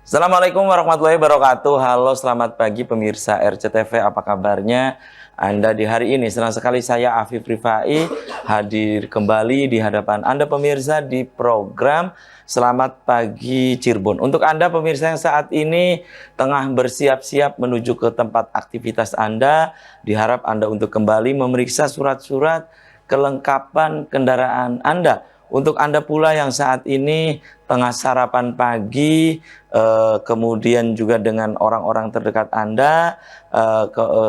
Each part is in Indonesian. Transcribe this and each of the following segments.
Assalamualaikum warahmatullahi wabarakatuh. Halo, selamat pagi pemirsa RCTV. Apa kabarnya Anda di hari ini? Senang sekali saya Afif Rifai hadir kembali di hadapan Anda pemirsa di program Selamat Pagi Cirebon. Untuk Anda pemirsa yang saat ini tengah bersiap-siap menuju ke tempat aktivitas Anda, diharap Anda untuk kembali memeriksa surat-surat kelengkapan kendaraan Anda. Untuk Anda pula yang saat ini tengah sarapan pagi, kemudian juga dengan orang-orang terdekat Anda,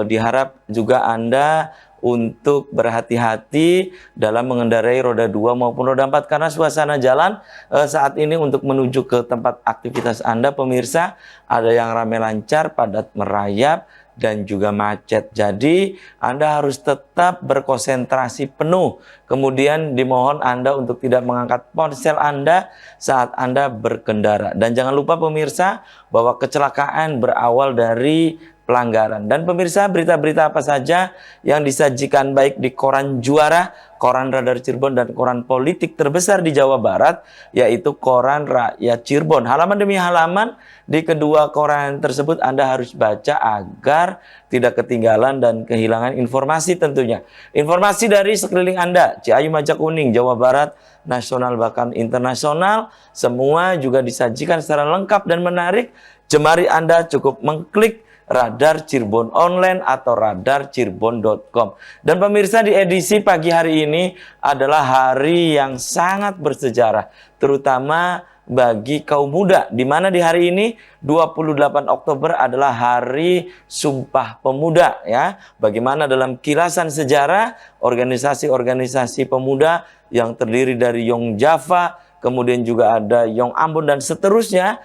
diharap juga Anda untuk berhati-hati dalam mengendarai roda 2 maupun roda 4 karena suasana jalan saat ini untuk menuju ke tempat aktivitas Anda pemirsa ada yang ramai lancar, padat merayap, dan juga macet. Jadi Anda harus tetap berkonsentrasi penuh. Kemudian dimohon Anda untuk tidak mengangkat ponsel Anda saat Anda berkendara. Dan jangan lupa pemirsa bahwa kecelakaan berawal dari pelanggaran. Dan pemirsa, berita-berita apa saja yang disajikan baik di koran Juara, koran Radar Cirebon, dan koran politik terbesar di Jawa Barat, yaitu koran Rakyat Cirebon. Halaman demi halaman di kedua koran tersebut Anda harus baca agar tidak ketinggalan dan kehilangan informasi tentunya. Informasi dari sekeliling Anda, Ciayu Majak Kuning, Jawa Barat, nasional bahkan internasional, semua juga disajikan secara lengkap dan menarik. Jemari Anda cukup mengklik Radar Cirebon Online atau radarcirebon.com. Dan pemirsa, di edisi pagi hari ini adalah hari yang sangat bersejarah, terutama bagi kaum muda, di mana di hari ini 28 Oktober adalah Hari Sumpah Pemuda ya. Bagaimana dalam kilasan sejarah organisasi-organisasi pemuda yang terdiri dari Young Java, kemudian juga ada Young Ambon dan seterusnya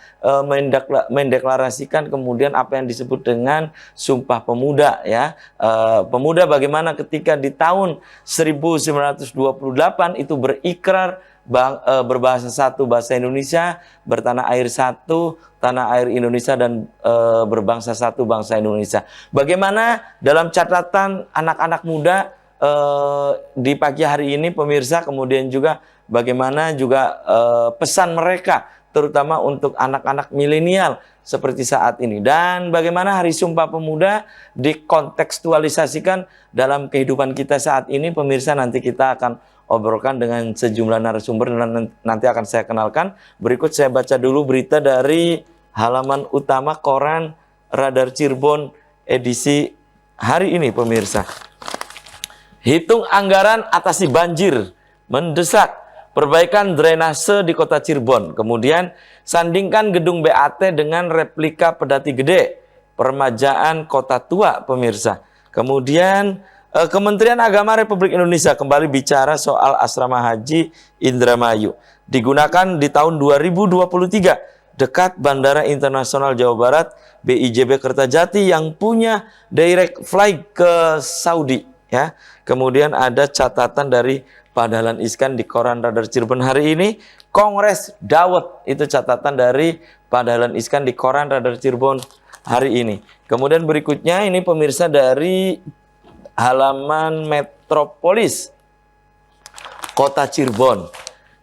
mendeklarasikan kemudian apa yang disebut dengan Sumpah Pemuda ya. Pemuda bagaimana ketika di tahun 1928 itu berikrar berbahasa satu, bahasa Indonesia, bertanah air satu, tanah air Indonesia, dan berbangsa satu, bangsa Indonesia. Bagaimana dalam catatan anak-anak muda di pagi hari ini pemirsa, kemudian juga bagaimana juga pesan mereka terutama untuk anak-anak milenial seperti saat ini, dan bagaimana Hari Sumpah Pemuda dikontekstualisasikan dalam kehidupan kita saat ini pemirsa. Nanti kita akan obrolkan dengan sejumlah narasumber dan nanti akan saya kenalkan. Berikut saya baca dulu berita dari halaman utama koran Radar Cirebon edisi hari ini pemirsa. Hitung anggaran atasi banjir, mendesak perbaikan drainase di kota Cirebon. Kemudian sandingkan gedung BAT dengan replika Pedati Gede, permajaan kota tua pemirsa. Kemudian Kementerian Agama Republik Indonesia kembali bicara soal asrama haji Indramayu. Digunakan di tahun 2023 dekat Bandara Internasional Jawa Barat BIJB Kertajati yang punya direct flight ke Saudi ya. Kemudian ada catatan dari Pak Dahlan Iskan di koran Radar Cirebon hari ini. Kongres Dawet, itu catatan dari Pak Dahlan Iskan di koran Radar Cirebon hari ini. Kemudian berikutnya ini pemirsa dari halaman Metropolis Kota Cirebon.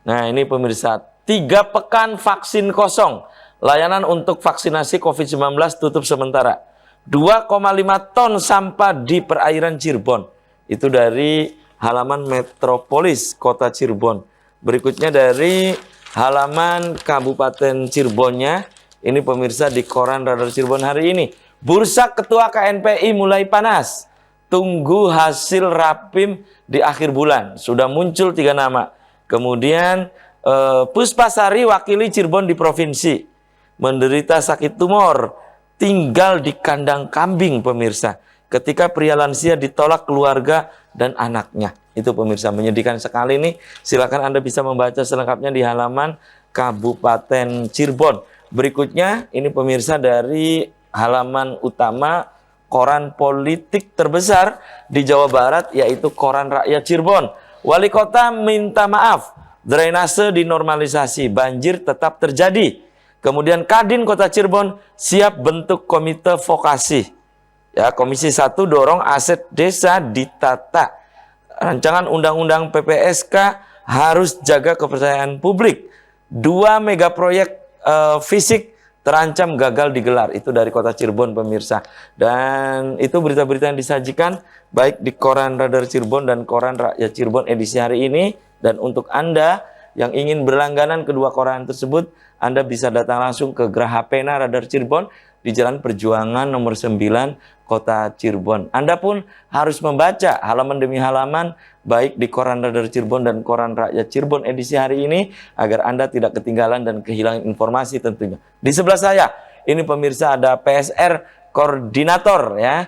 Nah ini pemirsa, 3 pekan vaksin kosong, layanan untuk vaksinasi COVID-19 tutup sementara. 2,5 ton sampah di perairan Cirebon. Itu dari halaman Metropolis Kota Cirebon. Berikutnya dari halaman Kabupaten Cirebonnya, ini pemirsa di koran Radar Cirebon hari ini. Bursa Ketua KNPI mulai panas. Tunggu hasil rapim di akhir bulan. Sudah muncul 3 nama. Kemudian Puspasari wakili Cirebon di provinsi. Menderita sakit tumor. Tinggal di kandang kambing pemirsa. Ketika pria lansia ditolak keluarga dan anaknya. Itu pemirsa, menyedihkan sekali nih. Silakan Anda bisa membaca selengkapnya di halaman Kabupaten Cirebon. Berikutnya ini pemirsa dari halaman utama koran politik terbesar di Jawa Barat, yaitu koran Rakyat Cirebon. Wali kota minta maaf, drainase dinormalisasi, banjir tetap terjadi. Kemudian Kadin Kota Cirebon siap bentuk komite vokasi. Ya, Komisi 1 dorong aset desa ditata. Rancangan undang-undang PPSK harus jaga kepercayaan publik. 2 megaproyek fisik terancam gagal digelar. Itu dari kota Cirebon pemirsa. Dan itu berita-berita yang disajikan baik di Koran Radar Cirebon dan Koran Rakyat Cirebon edisi hari ini. Dan untuk Anda yang ingin berlangganan kedua koran tersebut, Anda bisa datang langsung ke Graha Pena Radar Cirebon di Jalan Perjuangan nomor 9 Kota Cirebon. Anda pun harus membaca halaman demi halaman baik di Koran Radar Cirebon dan Koran Rakyat Cirebon edisi hari ini agar Anda tidak ketinggalan dan kehilangan informasi tentunya. Di sebelah saya ini pemirsa ada PSR Koordinator ya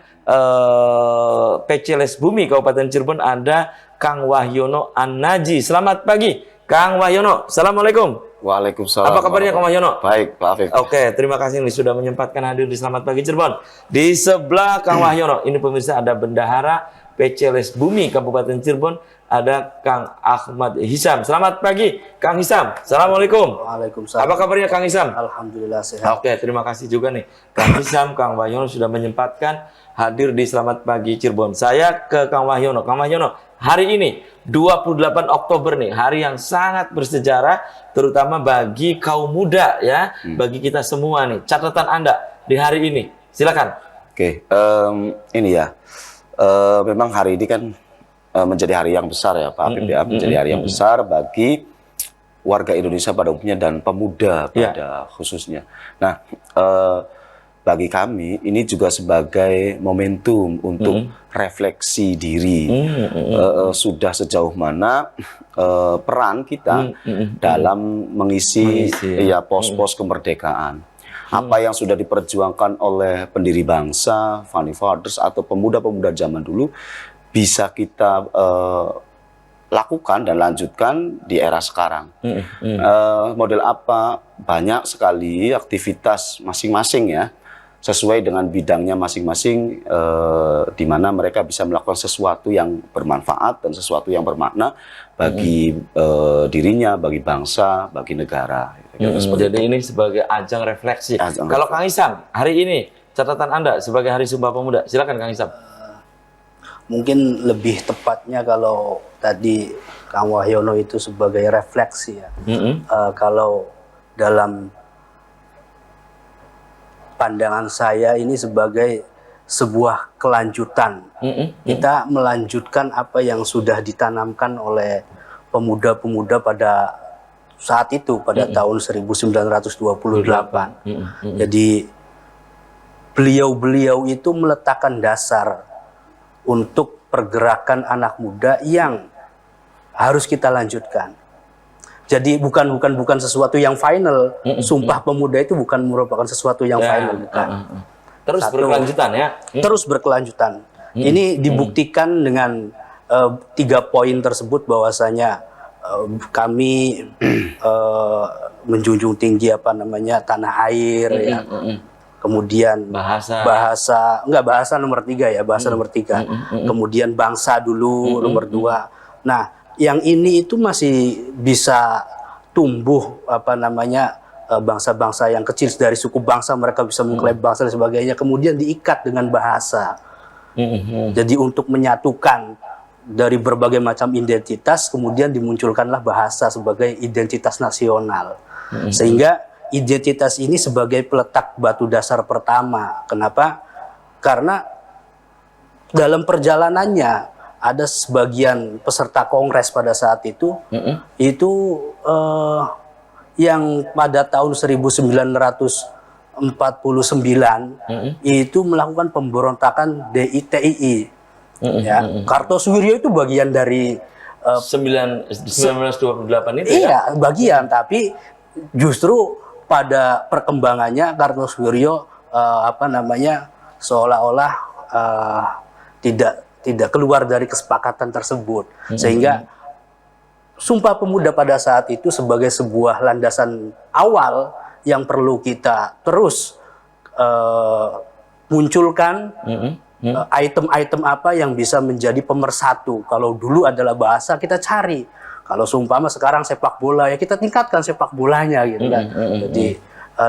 PCLS Bumi Kabupaten Cirebon, ada Kang Wahyono An-Naji. Selamat pagi Kang Wahyono. Assalamualaikum. Waalaikumsalam. Apa kabarnya Kang Wahyono? Baik, Pak Afif. Oke, terima kasih nih sudah menyempatkan hadir di Selamat Pagi Cirebon. Di sebelah Kang Wahyono, ini pemirsa ada Bendahara PCLS Bumi Kabupaten Cirebon, ada Kang Ahmad Hisam. Selamat pagi Kang Hisam. Assalamualaikum. Waalaikumsalam. Apa kabarnya Kang Hisam? Alhamdulillah sehat. Oke, terima kasih juga nih Kang Hisam, Kang Wahyono sudah menyempatkan hadir di Selamat Pagi Cirebon. Saya ke Kang Wahyono. Kang Wahyono, hari ini 28 Oktober nih, hari yang sangat bersejarah terutama bagi kaum muda ya, bagi kita semua nih. Catatan Anda di hari ini. Silakan. Oke, ini ya. Memang hari ini kan menjadi hari yang besar ya Pak Afif ya, menjadi hari yang besar bagi warga Indonesia pada umumnya dan pemuda pada khususnya. Nah, bagi kami ini juga sebagai momentum untuk refleksi diri. Sudah sejauh mana peran kita dalam mengisi ya pos-pos kemerdekaan. Apa yang sudah diperjuangkan oleh pendiri bangsa, founding fathers atau pemuda-pemuda zaman dulu bisa kita lakukan dan lanjutkan di era sekarang. Model apa? Banyak sekali aktivitas masing-masing ya, sesuai dengan bidangnya masing-masing, di mana mereka bisa melakukan sesuatu yang bermanfaat dan sesuatu yang bermakna bagi dirinya, bagi bangsa, bagi negara. Jadi ini sebagai ajang refleksi. Kalau Kang Hisam, hari ini catatan Anda sebagai Hari Sumpah Pemuda, silakan Kang Hisam. Mungkin lebih tepatnya kalau tadi Kang Wahyono itu sebagai refleksi ya. Kalau dalam pandangan saya ini sebagai sebuah kelanjutan. Kita melanjutkan apa yang sudah ditanamkan oleh pemuda-pemuda pada saat itu, pada tahun 1928. Jadi beliau-beliau itu meletakkan dasar untuk pergerakan anak muda yang harus kita lanjutkan. Jadi bukan sesuatu yang final. Sumpah Pemuda itu bukan merupakan sesuatu yang final, bukan. Terus berkelanjutan ya. Terus berkelanjutan. Ini dibuktikan dengan 3 poin tersebut, bahwasanya kami menjunjung tinggi tanah air ya. Kemudian bahasa nomor 3 ya, bahasa nomor 3. Kemudian bangsa dulu nomor 2. Nah, yang ini itu masih bisa tumbuh bangsa-bangsa yang kecil dari suku bangsa, mereka bisa mengklaim bangsa dan sebagainya, kemudian diikat dengan bahasa. Jadi untuk menyatukan dari berbagai macam identitas, kemudian dimunculkanlah bahasa sebagai identitas nasional. Sehingga identitas ini sebagai peletak batu dasar pertama. Kenapa? Karena dalam perjalanannya ada sebagian peserta kongres pada saat itu, yang pada tahun 1949 itu melakukan pemberontakan DITII. Ya, Kartosuwiryo itu bagian dari 1928 itu ya? Iya, bagian, tapi justru pada perkembangannya Kartosuwiryo seolah-olah tidak keluar dari kesepakatan tersebut, sehingga Sumpah Pemuda pada saat itu sebagai sebuah landasan awal yang perlu kita terus munculkan. Item-item apa yang bisa menjadi pemersatu. Kalau dulu adalah bahasa, kita cari. Kalau seumpama sekarang sepak bola, ya kita tingkatkan sepak bolanya gitu kan. Jadi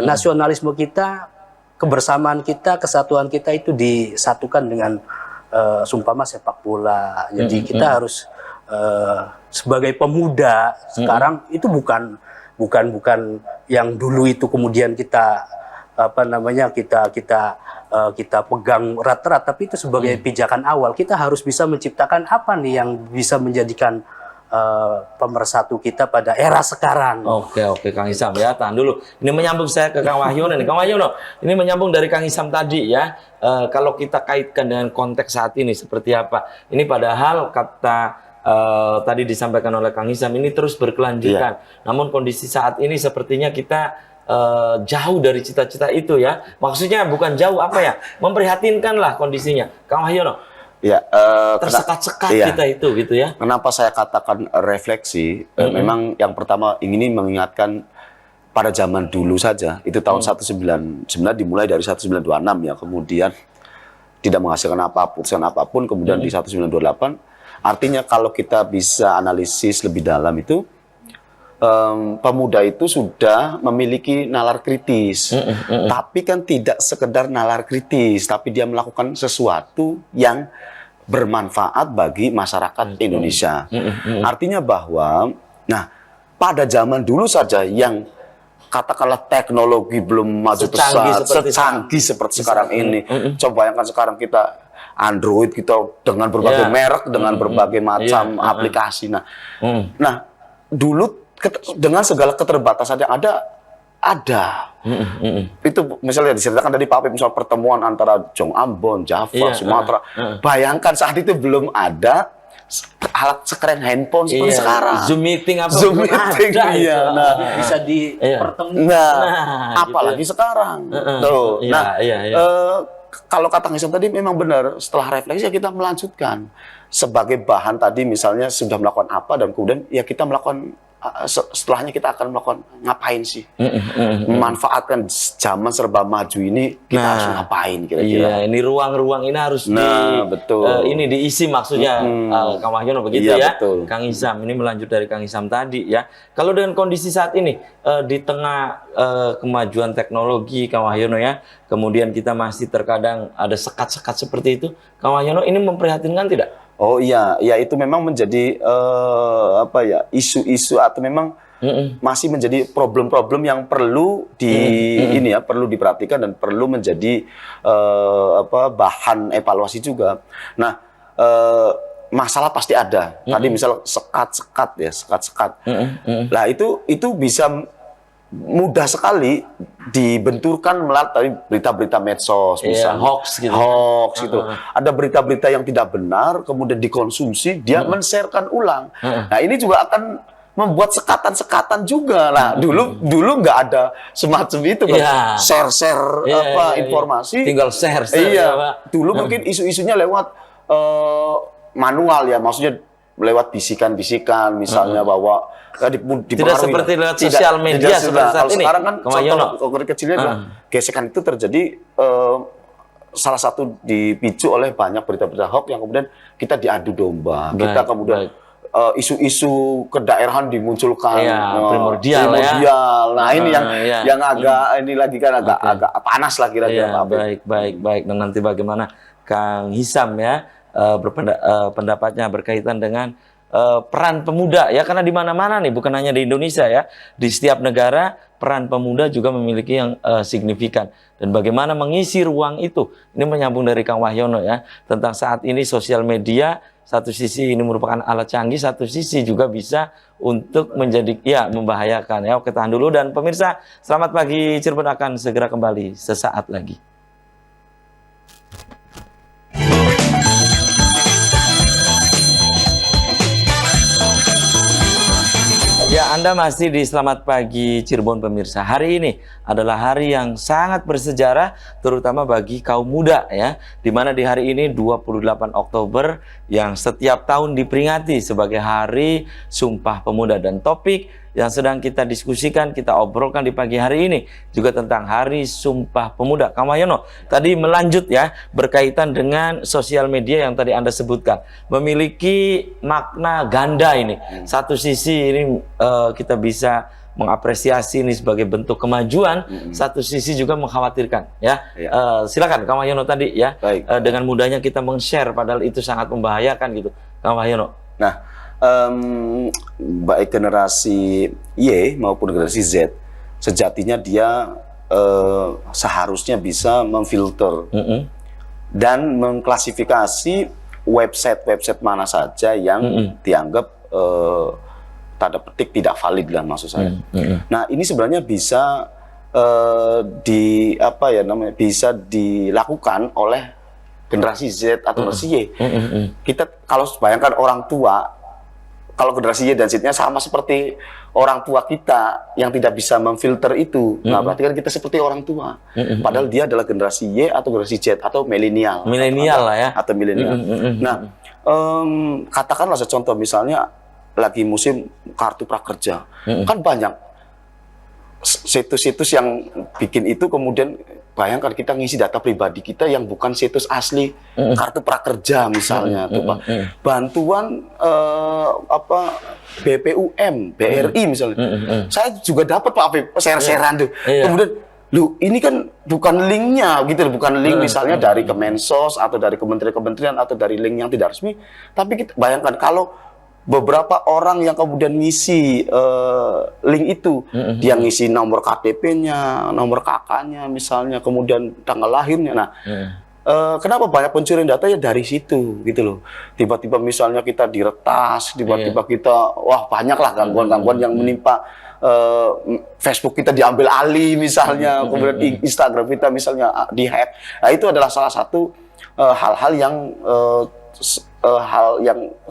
nasionalisme kita, kebersamaan kita, kesatuan kita itu disatukan dengan seumpama sepak bola. Jadi kita harus sebagai pemuda sekarang itu bukan yang dulu itu kemudian kita apa namanya kita pegang erat-erat, tapi itu sebagai pijakan awal. Kita harus bisa menciptakan apa nih yang bisa menjadikan pemersatu kita pada era sekarang. Oke, Kang Hisam ya, tahan dulu. Ini menyambung saya ke Kang Wahyono nih. Kang Wahyono, ini menyambung dari Kang Hisam tadi ya. Kalau kita kaitkan dengan konteks saat ini seperti apa? Ini padahal kata tadi disampaikan oleh Kang Hisam ini terus berkelanjutan. Namun kondisi saat ini sepertinya kita jauh dari cita-cita itu ya. Maksudnya bukan jauh apa ya? Memprihatinkan lah kondisinya. Kang Wahyono. Ya, Tersekat-sekat kita itu gitu ya. Kenapa saya katakan refleksi? Memang yang pertama ini mengingatkan pada zaman dulu saja. Itu tahun 19 sebenarnya dimulai dari 1926 ya. Kemudian tidak menghasilkan apapun. Kemudian di 1928. Artinya kalau kita bisa analisis lebih dalam itu, pemuda itu sudah memiliki nalar kritis. Tapi kan tidak sekedar nalar kritis, tapi dia melakukan sesuatu yang bermanfaat bagi masyarakat Indonesia. Artinya bahwa, nah, pada zaman dulu saja yang katakanlah teknologi belum maju pesat, secanggih seperti sekarang ini. Coba bayangkan sekarang kita Android, kita dengan berbagai merek, dengan berbagai macam aplikasi. Nah, dulu dengan segala keterbatasan yang ada. Itu misalnya diceritakan tadi Pak Apip, misal pertemuan antara Jong Ambon, Java, Sumatera. Bayangkan saat itu belum ada alat sekeren handphone seperti sekarang. Zoom meeting apa? Zoom meeting, iya. Nah, Bisa dipertemukan. Apalagi gitu. sekarang. Tuh. Kalau kata Hisam tadi memang benar, setelah refleksi kita melanjutkan sebagai bahan tadi misalnya sudah melakukan apa dan kemudian ya kita melakukan setelahnya kita akan melakukan ngapain sih? Memanfaatkan zaman serba maju ini kita harus ngapain kira-kira? Iya, ini ruang-ruang ini harus betul. Ini diisi maksudnya Kang Wahyono begitu ya. Betul. Kang Hisam ini melanjut dari Kang Hisam tadi ya. Kalau dengan kondisi saat ini di tengah kemajuan teknologi Kang Wahyono ya, kemudian kita masih terkadang ada sekat-sekat seperti itu. Kang Wahyono ini memprihatinkan tidak? Oh iya, ya itu memang menjadi isu-isu atau memang masih menjadi problem-problem yang perlu perlu diperhatikan dan perlu menjadi bahan evaluasi juga. Nah, masalah pasti ada. Tadi misal sekat-sekat. Nah, itu bisa mudah sekali dibenturkan melalui berita-berita medsos, misalnya hoax gitu. Ada berita-berita yang tidak benar, kemudian dikonsumsi, dia men-sharekan ulang. Nah, ini juga akan membuat sekatan-sekatan juga. Nah, dulu nggak ada semacam itu, kan? Share-share informasi. Tinggal share. Dulu mungkin isu-isunya lewat manual ya, maksudnya lewat bisikan-bisikan, misalnya bahwa tidak seperti lewat sosial media seperti saat ini. Sekarang kan contoh kecilnya adalah gesekan itu terjadi salah satu dipicu oleh banyak berita-berita hoax yang kemudian kita diadu domba. Kita kemudian isu-isu kedaerahan dimunculkan, primordial. Nah, ini yang agak ini lagi kan agak panas lah kira-kira. Baik. Dan nanti bagaimana Kang Hisam ya pendapatnya berkaitan dengan peran pemuda ya, karena di mana-mana nih, bukan hanya di Indonesia ya, di setiap negara peran pemuda juga memiliki yang signifikan, dan bagaimana mengisi ruang itu. Ini menyambung dari Kang Wahyono ya, tentang saat ini sosial media satu sisi ini merupakan alat canggih, satu sisi juga bisa untuk menjadi membahayakan ya. Oke, tahan dulu, dan pemirsa selamat pagi Cirebon akan segera kembali sesaat lagi. Ya, Anda masih di Selamat Pagi Cirebon pemirsa. Hari ini adalah hari yang sangat bersejarah, terutama bagi kaum muda ya. Di mana di hari ini 28 Oktober yang setiap tahun diperingati sebagai Hari Sumpah Pemuda, dan topik yang sedang kita diskusikan, kita obrolkan di pagi hari ini juga tentang Hari Sumpah Pemuda. Kang Wahyono tadi melanjut ya, berkaitan dengan sosial media yang tadi Anda sebutkan, memiliki makna ganda ini. Satu sisi ini kita bisa mengapresiasi ini sebagai bentuk kemajuan, satu sisi juga mengkhawatirkan ya. Silakan Kang Wahyono tadi ya. Dengan mudahnya kita meng-share padahal itu sangat membahayakan gitu, Kang Wahyono. Nah, baik generasi Y maupun generasi Z, sejatinya dia seharusnya bisa memfilter dan mengklasifikasi website mana saja yang dianggap tanda petik tidak valid lah maksud saya. Nah ini sebenarnya bisa bisa dilakukan oleh generasi Z atau generasi Y. Kita kalau bayangkan orang tua, kalau generasi Y dan Z-nya sama seperti orang tua kita yang tidak bisa memfilter itu, nah berarti kan kita seperti orang tua. Padahal dia adalah generasi Y atau generasi Z atau milenial. Milenial lah ya. Atau milenial. Nah, katakanlah secontoh misalnya lagi musim kartu prakerja, kan banyak situs-situs yang bikin itu, kemudian bayangkan kita ngisi data pribadi kita yang bukan situs asli kartu prakerja misalnya, tuh Pak. Bantuan BPUM, BRI misalnya. Saya juga dapat Pak share-sharean tuh. Kemudian ini kan bukan linknya gitu, bukan link misalnya dari Kemensos atau dari kementerian-kementerian atau dari link yang tidak resmi. Tapi kita bayangkan kalau beberapa orang yang kemudian ngisi link itu, dia ngisi nomor KTP-nya, nomor kakaknya misalnya, kemudian tanggal lahirnya. Nah, kenapa banyak pencurian data ya dari situ gitu loh. Tiba-tiba misalnya kita diretas, tiba-tiba kita banyak lah gangguan-gangguan yang menimpa. Facebook kita diambil alih misalnya, kemudian Instagram kita misalnya dihack. Nah, itu adalah salah satu hal-hal yang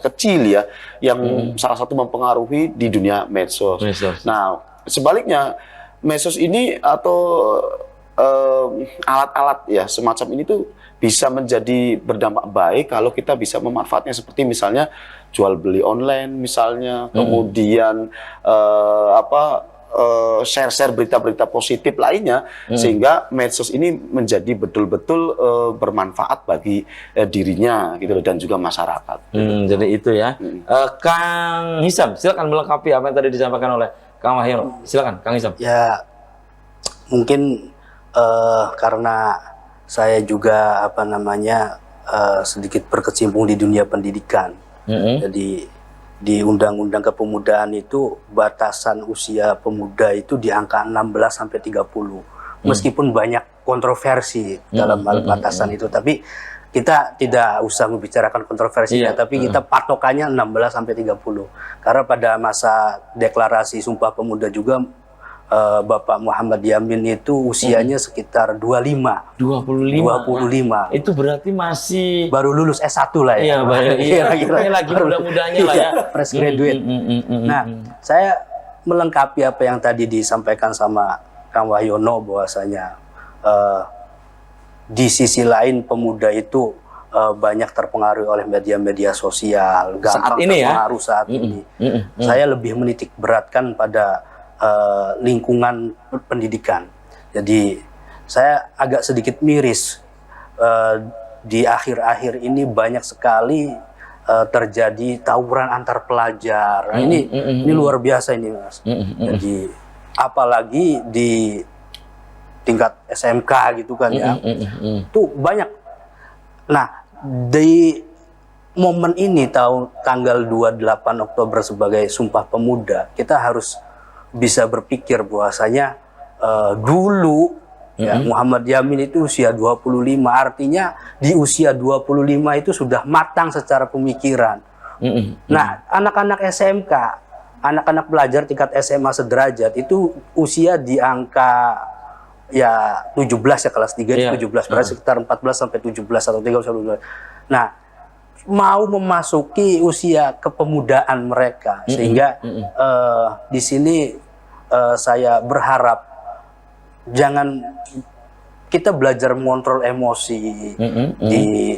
kecil ya, yang salah satu mempengaruhi di dunia medsos. Nah, sebaliknya medsos ini atau alat-alat ya semacam ini tuh bisa menjadi berdampak baik kalau kita bisa memanfaatnya seperti misalnya jual beli online misalnya, kemudian share-share berita-berita positif lainnya, sehingga medsos ini menjadi betul-betul bermanfaat bagi dirinya gitu dan juga masyarakat. Jadi itu ya. Kang Hisam, silakan melengkapi apa yang tadi disampaikan oleh Kang Wahyono. Silakan, Kang Hisam. Ya, mungkin karena saya juga sedikit berkecimpung di dunia pendidikan. Jadi di Undang-Undang Kepemudaan itu batasan usia pemuda itu di angka 16 sampai 30. Meskipun banyak kontroversi dalam hal batasan itu, tapi kita tidak usah membicarakan kontroversinya, tapi kita patokannya 16 sampai 30. Karena pada masa deklarasi Sumpah Pemuda juga Bapak Muhammad Yamin itu usianya sekitar 25. 25. Itu berarti masih baru lulus S1 lah ya. Kira-kira lagi muda-mudanya lah ya. Fresh graduate. Nah, saya melengkapi apa yang tadi disampaikan sama Kang Wahyono bahwasanya di sisi lain pemuda itu banyak terpengaruh oleh media-media sosial, gampang terpengaruh saat ini. Saya lebih menitik beratkan pada lingkungan pendidikan. Jadi saya agak sedikit miris di akhir-akhir ini banyak sekali terjadi tawuran antar pelajar. Nah, ini luar biasa ini, Mas. Jadi apalagi di tingkat SMK gitu kan ya. Tuh banyak. Nah, di momen ini tanggal 28 Oktober sebagai Sumpah Pemuda, kita harus bisa berpikir bahwasanya dulu ya, Muhammad Yamin itu usia 25, artinya di usia 25 itu sudah matang secara pemikiran. Nah, anak-anak SMK, anak-anak pelajar tingkat SMA sederajat itu usia di angka ya 17 ya, kelas 3 itu 17, berarti sekitar 14 sampai 17 atau 13 sampai 17. Nah, mau memasuki usia kepemudaan mereka, sehingga di sini saya berharap jangan kita belajar mengontrol emosi di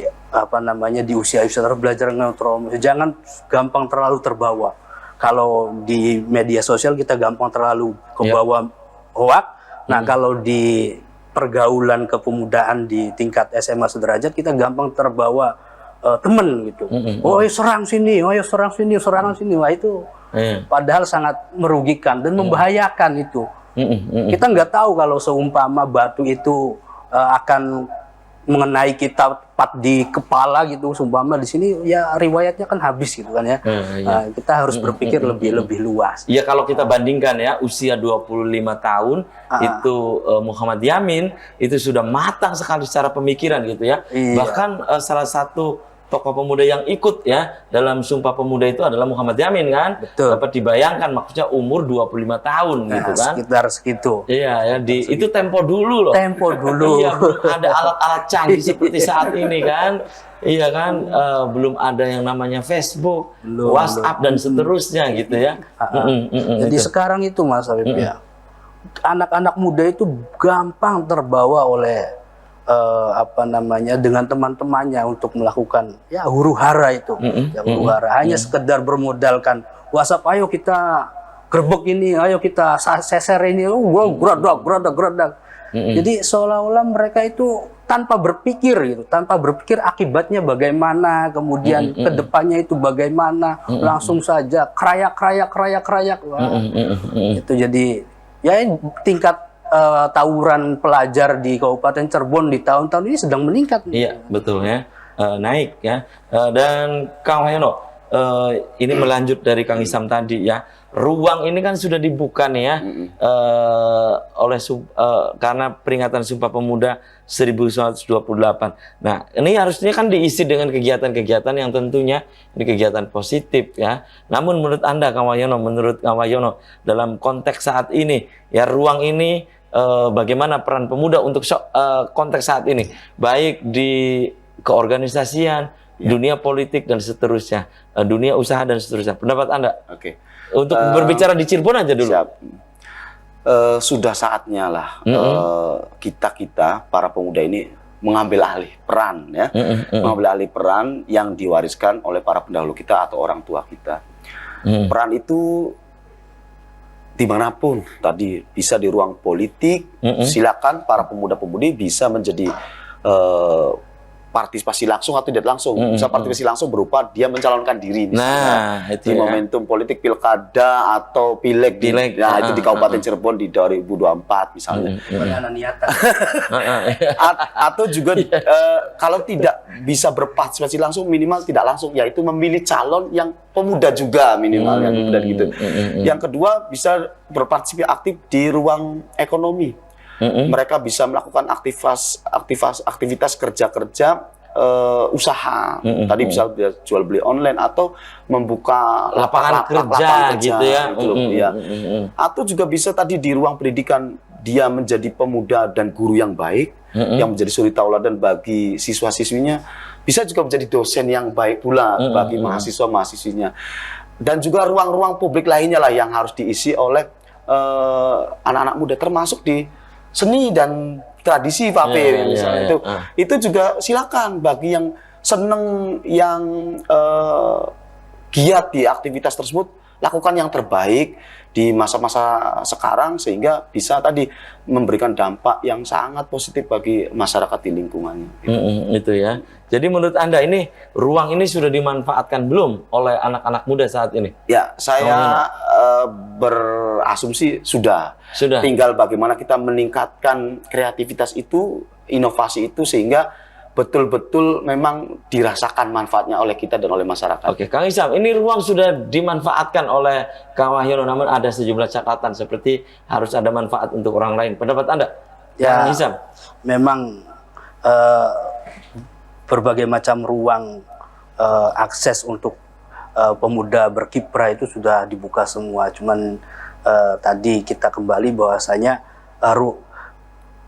di usia belajar mengontrol emosi, jangan gampang terlalu terbawa. Kalau di media sosial kita gampang terlalu kebawa hoak. Nah, kalau di pergaulan kepemudaan di tingkat SMA sederajat kita gampang terbawa temen gitu. Oh, serang sini, serangan sini. Wah, itu padahal sangat merugikan dan membahayakan itu. Kita nggak tahu kalau seumpama batu itu akan mengenai kita tepat di kepala gitu, sumpama di sini ya riwayatnya kan habis gitu kan ya. Nah, kita harus berpikir lebih luas. Ya kalau kita bandingkan ya usia 25 tahun itu Muhammad Yamin itu sudah matang sekali secara pemikiran gitu ya. Iya. Bahkan salah satu tokoh pemuda yang ikut ya dalam Sumpah Pemuda itu adalah Muhammad Yamin kan. Betul. Dapat dibayangkan maksudnya umur 25 tahun gitu kan. Sekitar segitu. Iya ya itu tempo dulu loh. Tempo dulu. Iya, belum ada alat-alat canggih seperti saat ini kan. Iya kan, belum ada yang namanya Facebook, WhatsApp dan seterusnya gitu ya. Jadi sekarang itu Mas Habib ya, anak-anak muda itu gampang terbawa oleh dengan teman-temannya untuk melakukan ya huru-hara itu, ya huru-hara. Hanya sekedar bermodalkan WhatsApp, ayo kita gerbek ini, ayo kita seser ini, geradak. Jadi seolah-olah mereka itu tanpa berpikir gitu, tanpa berpikir akibatnya bagaimana, kemudian kedepannya itu bagaimana, langsung saja krayak. Itu jadi ya tingkat tawuran pelajar di Kabupaten Cirebon di tahun-tahun ini sedang meningkat. Iya, betul ya. Naik ya. Dan Kang Wahyono, ini melanjut dari Kang Isam tadi ya. Ruang ini kan sudah dibuka nih ya karena peringatan Sumpah Pemuda 1928. Nah, ini harusnya kan diisi dengan kegiatan-kegiatan yang tentunya ini kegiatan positif ya. Namun menurut Anda Kang Wahyono, dalam konteks saat ini ya ruang ini bagaimana peran pemuda untuk konteks saat ini, baik di keorganisasian, dunia politik dan seterusnya, dunia usaha dan seterusnya. Pendapat Anda? Oke. Untuk berbicara di Cirebon aja dulu. Siap. Sudah saatnya lah kita para pemuda ini mengambil alih peran ya, mengambil alih peran yang diwariskan oleh para pendahulu kita atau orang tua kita. Peran itu dimanapun, tadi bisa di ruang politik, silakan para pemuda-pemudi bisa menjadi partisipasi langsung atau tidak langsung. Bisa partisipasi langsung berupa dia mencalonkan diri misalnya di momentum politik pilkada atau pileg itu di Kabupaten Cirebon di 2024 misalnya. Atau juga kalau tidak bisa berpartisipasi langsung, minimal tidak langsung, yaitu memilih calon yang pemuda juga minimal yang pemuda gitu. Yang kedua bisa berpartisipasi aktif di ruang ekonomi. Mereka bisa melakukan aktivitas kerja-kerja usaha. Tadi bisa jual beli online atau membuka lapangan kerja gitu ya. Atau juga bisa tadi di ruang pendidikan dia menjadi pemuda dan guru yang baik, yang menjadi suri tauladan bagi siswa-siswinya. Bisa juga menjadi dosen yang baik pula bagi mahasiswa-mahasiswinya. Dan juga ruang-ruang publik lainnya lah yang harus diisi oleh anak-anak muda, termasuk di seni dan tradisi Pape misalnya itu juga silakan bagi yang seneng, yang giat di aktivitas tersebut, lakukan yang terbaik di masa-masa sekarang sehingga bisa tadi memberikan dampak yang sangat positif bagi masyarakat di lingkungannya. Itu ya. Jadi menurut Anda ini ruang ini sudah dimanfaatkan belum oleh anak-anak muda saat ini? Ya, saya berasumsi sudah. Tinggal bagaimana kita meningkatkan kreativitas itu, inovasi itu sehingga betul-betul memang dirasakan manfaatnya oleh kita dan oleh masyarakat. Oke, Kang Isam, ini ruang sudah dimanfaatkan oleh Kang Wahyono, namun ada sejumlah catatan seperti harus ada manfaat untuk orang lain. Pendapat Anda, ya, Kang Isam? Memang berbagai macam ruang akses untuk pemuda berkiprah itu sudah dibuka semua. Cuman tadi kita kembali bahwasanya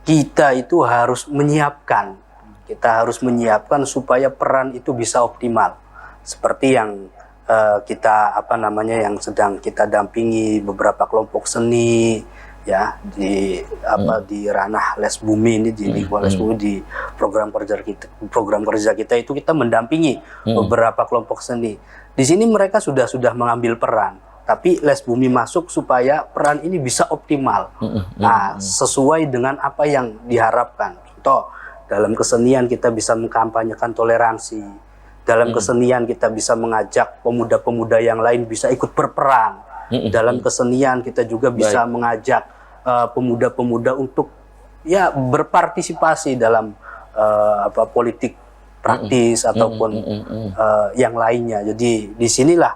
kita itu harus menyiapkan. Kita harus menyiapkan supaya peran itu bisa optimal. Seperti yang yang sedang kita dampingi beberapa kelompok seni ya di ranah Les Bumi ini di Les Bumi di program kerja kita itu kita mendampingi beberapa kelompok seni. Di sini mereka sudah mengambil peran, tapi Les Bumi masuk supaya peran ini bisa optimal. Nah, sesuai dengan apa yang diharapkan. Contoh, dalam kesenian kita bisa mengkampanyekan toleransi. Dalam kesenian kita bisa mengajak pemuda-pemuda yang lain bisa ikut berperan. Dalam kesenian kita juga bisa mengajak pemuda-pemuda untuk ya berpartisipasi dalam politik praktis ataupun yang lainnya. Jadi disinilah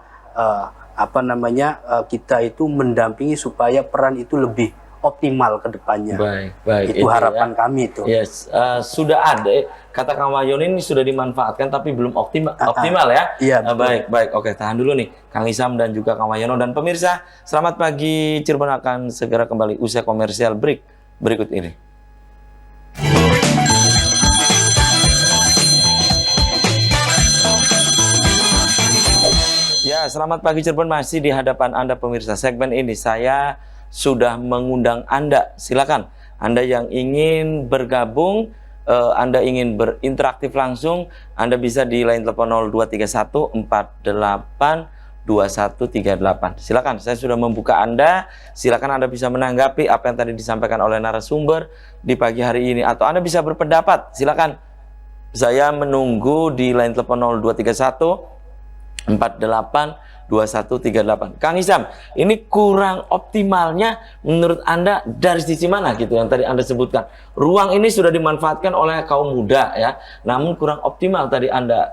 kita itu mendampingi supaya peran itu lebih optimal ke depannya. Baik. Itu harapan kami itu. Yes, sudah ada kata Kang Wahyono ini sudah dimanfaatkan tapi belum optimal ya. Iya, baik. Oke, tahan dulu nih Kang Isam dan juga Kang Wahyono dan pemirsa. Selamat pagi, Cirebon akan segera kembali usai komersial break berikut ini. Ya, selamat pagi Cirebon, masih di hadapan Anda pemirsa. Segmen ini saya sudah mengundang Anda. Silakan Anda yang ingin bergabung, Anda ingin berinteraksi langsung, Anda bisa di line telepon 0231 48 2138. Silakan, saya sudah membuka Anda. Silakan Anda bisa menanggapi apa yang tadi disampaikan oleh narasumber di pagi hari ini, atau Anda bisa berpendapat. Silakan, saya menunggu di line telepon 0231 48 2138. Kang Isam, ini kurang optimalnya menurut Anda dari sisi mana gitu yang tadi Anda sebutkan? Ruang ini sudah dimanfaatkan oleh kaum muda ya, namun kurang optimal tadi Anda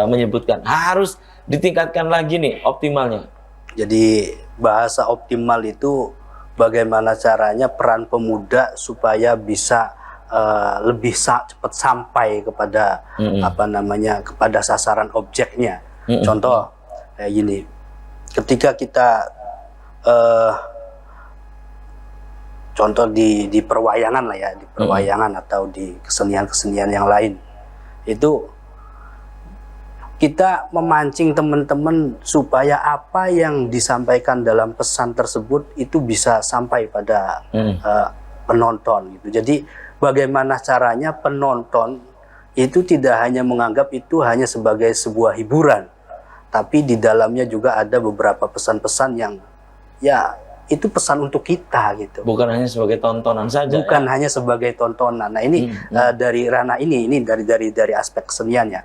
menyebutkan. Harus ditingkatkan lagi nih optimalnya. Jadi bahasa optimal itu bagaimana caranya peran pemuda supaya bisa lebih cepat sampai kepada kepada sasaran objeknya. Contoh kayak gini, ketika kita contoh di perwayangan lah ya, di perwayangan atau di kesenian-kesenian yang lain, itu kita memancing teman-teman supaya apa yang disampaikan dalam pesan tersebut itu bisa sampai pada penonton gitu. Jadi bagaimana caranya penonton itu tidak hanya menganggap itu hanya sebagai sebuah hiburan, tapi di dalamnya juga ada beberapa pesan-pesan yang ya itu pesan untuk kita gitu. Bukan hanya sebagai tontonan saja. Bukan hanya sebagai tontonan. Nah ini dari ranah ini dari aspek keseniannya.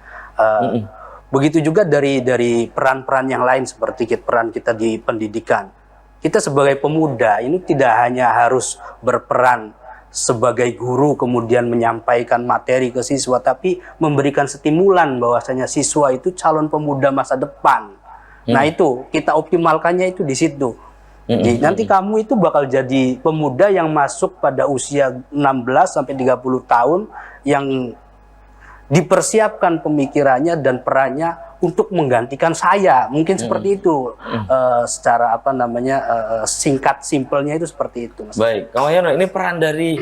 Begitu juga dari peran-peran yang lain seperti peran kita di pendidikan. Kita sebagai pemuda ini tidak hanya harus berperan sebagai guru kemudian menyampaikan materi ke siswa, tapi memberikan stimulan bahwasanya siswa itu calon pemuda masa depan. Nah itu kita optimalkannya itu di situ. Jadi, nanti kamu itu bakal jadi pemuda yang masuk pada usia 16 sampai 30 tahun yang dipersiapkan pemikirannya dan perannya untuk menggantikan saya, mungkin seperti itu. Secara singkat simpelnya itu seperti itu, Mas. Baik, Kang Wahyono, ini peran dari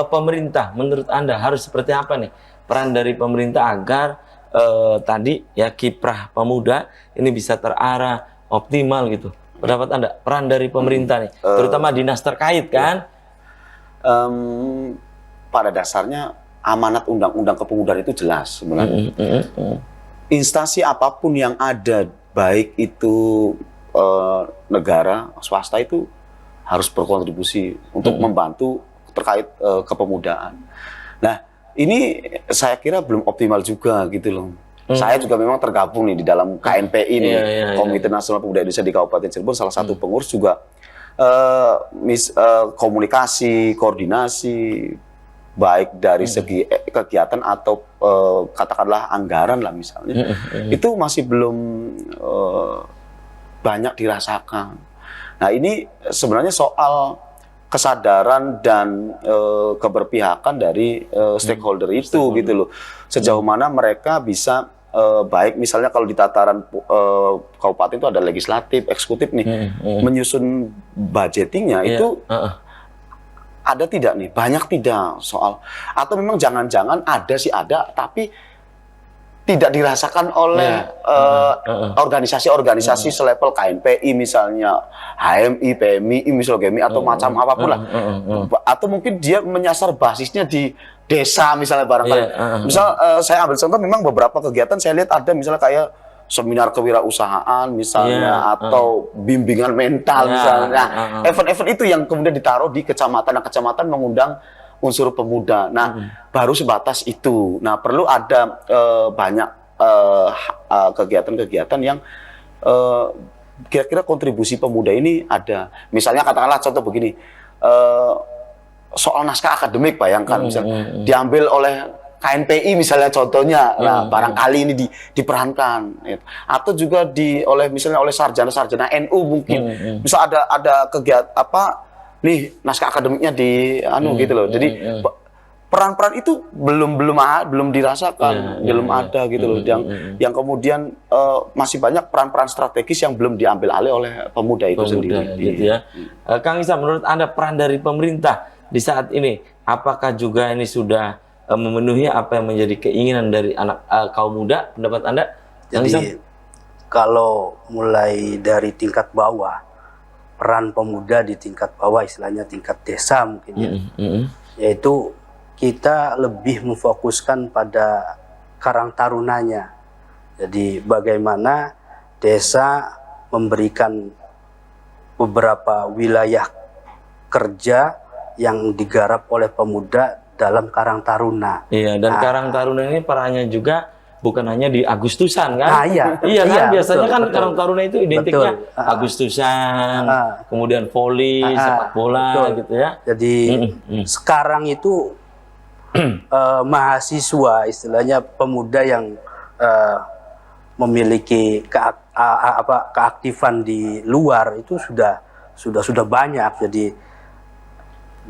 pemerintah menurut Anda harus seperti apa nih? Peran dari pemerintah agar tadi ya kiprah pemuda ini bisa terarah optimal gitu. Pendapat Anda, peran dari pemerintah nih, terutama dinas terkait kan? Pada dasarnya amanat undang-undang kepemudaan itu jelas sebenarnya. Instansi apapun yang ada, baik itu negara, swasta, itu harus berkontribusi untuk membantu terkait kepemudaan. Nah, ini saya kira belum optimal juga gitu loh. Saya juga memang tergabung nih di dalam KNPI nih, Komite Nasional Pemuda Indonesia di Kabupaten Cirebon, salah satu pengurus juga komunikasi, koordinasi, baik dari segi kegiatan atau katakanlah anggaran lah misalnya, itu masih belum banyak dirasakan. Nah ini sebenarnya soal kesadaran dan keberpihakan dari stakeholder itu gitu loh. Sejauh mana mereka bisa baik misalnya kalau di tataran kabupaten itu ada legislatif, eksekutif nih, menyusun budgetingnya itu ada tidak nih? Banyak tidak soal, atau memang jangan-jangan ada sih ada, tapi tidak dirasakan oleh organisasi-organisasi selevel KNPI misalnya, HMI, PMI, misalnya GMI atau macam apapun lah. Atau mungkin dia menyasar basisnya di desa misalnya barangkali. Misal saya ambil contoh, memang beberapa kegiatan saya lihat ada misalnya kayak seminar kewirausahaan misalnya, atau bimbingan mental misalnya. Event-event itu yang kemudian ditaruh di kecamatan. Nah, kecamatan mengundang unsur pemuda. Nah, baru sebatas itu. Nah, perlu ada banyak kegiatan-kegiatan yang kira-kira kontribusi pemuda ini ada. Misalnya katakanlah contoh begini, soal naskah akademik, bayangkan misalnya diambil oleh KNPI misalnya contohnya, nah barangkali ini diperankan, gitu. Atau juga misalnya oleh sarjana-sarjana NU mungkin, misal ada kegiatan apa nih naskah akademiknya gitu loh. Jadi peran-peran itu belum dirasakan, belum ada gitu loh. Yang kemudian masih banyak peran-peran strategis yang belum diambil alih oleh pemuda itu sendiri. Gitu ya. Kang Ihsan, menurut Anda peran dari pemerintah di saat ini, apakah juga ini sudah memenuhi apa yang menjadi keinginan dari anak kaum muda? Pendapat Anda? Jadi kalau mulai dari tingkat bawah, peran pemuda di tingkat bawah, istilahnya tingkat desa mungkin ya, yaitu kita lebih memfokuskan pada karang tarunanya. Jadi bagaimana desa memberikan beberapa wilayah kerja yang digarap oleh pemuda dalam Karang Taruna. Iya, dan Karang Taruna ini perannya juga bukan hanya di Agustusan kan? Iya, iya kan? Biasanya betul, kan betul. Karang Taruna itu identiknya Betul. Agustusan, kemudian voli, sepak bola betul. gitu ya. Jadi sekarang itu mahasiswa, istilahnya pemuda yang memiliki keaktifan di luar itu sudah banyak. Jadi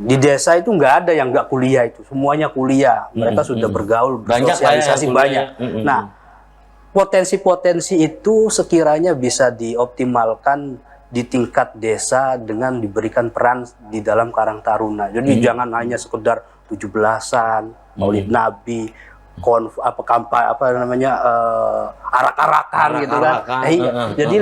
di desa itu nggak ada yang nggak kuliah, itu semuanya kuliah. Mereka sudah bergaul, bersosialisasi banyak. Nah, potensi-potensi itu sekiranya bisa dioptimalkan di tingkat desa dengan diberikan peran di dalam Karang Taruna. Jadi jangan hanya sekedar 17-an, Maulid Nabi, arak-arakan gitu kan. Jadi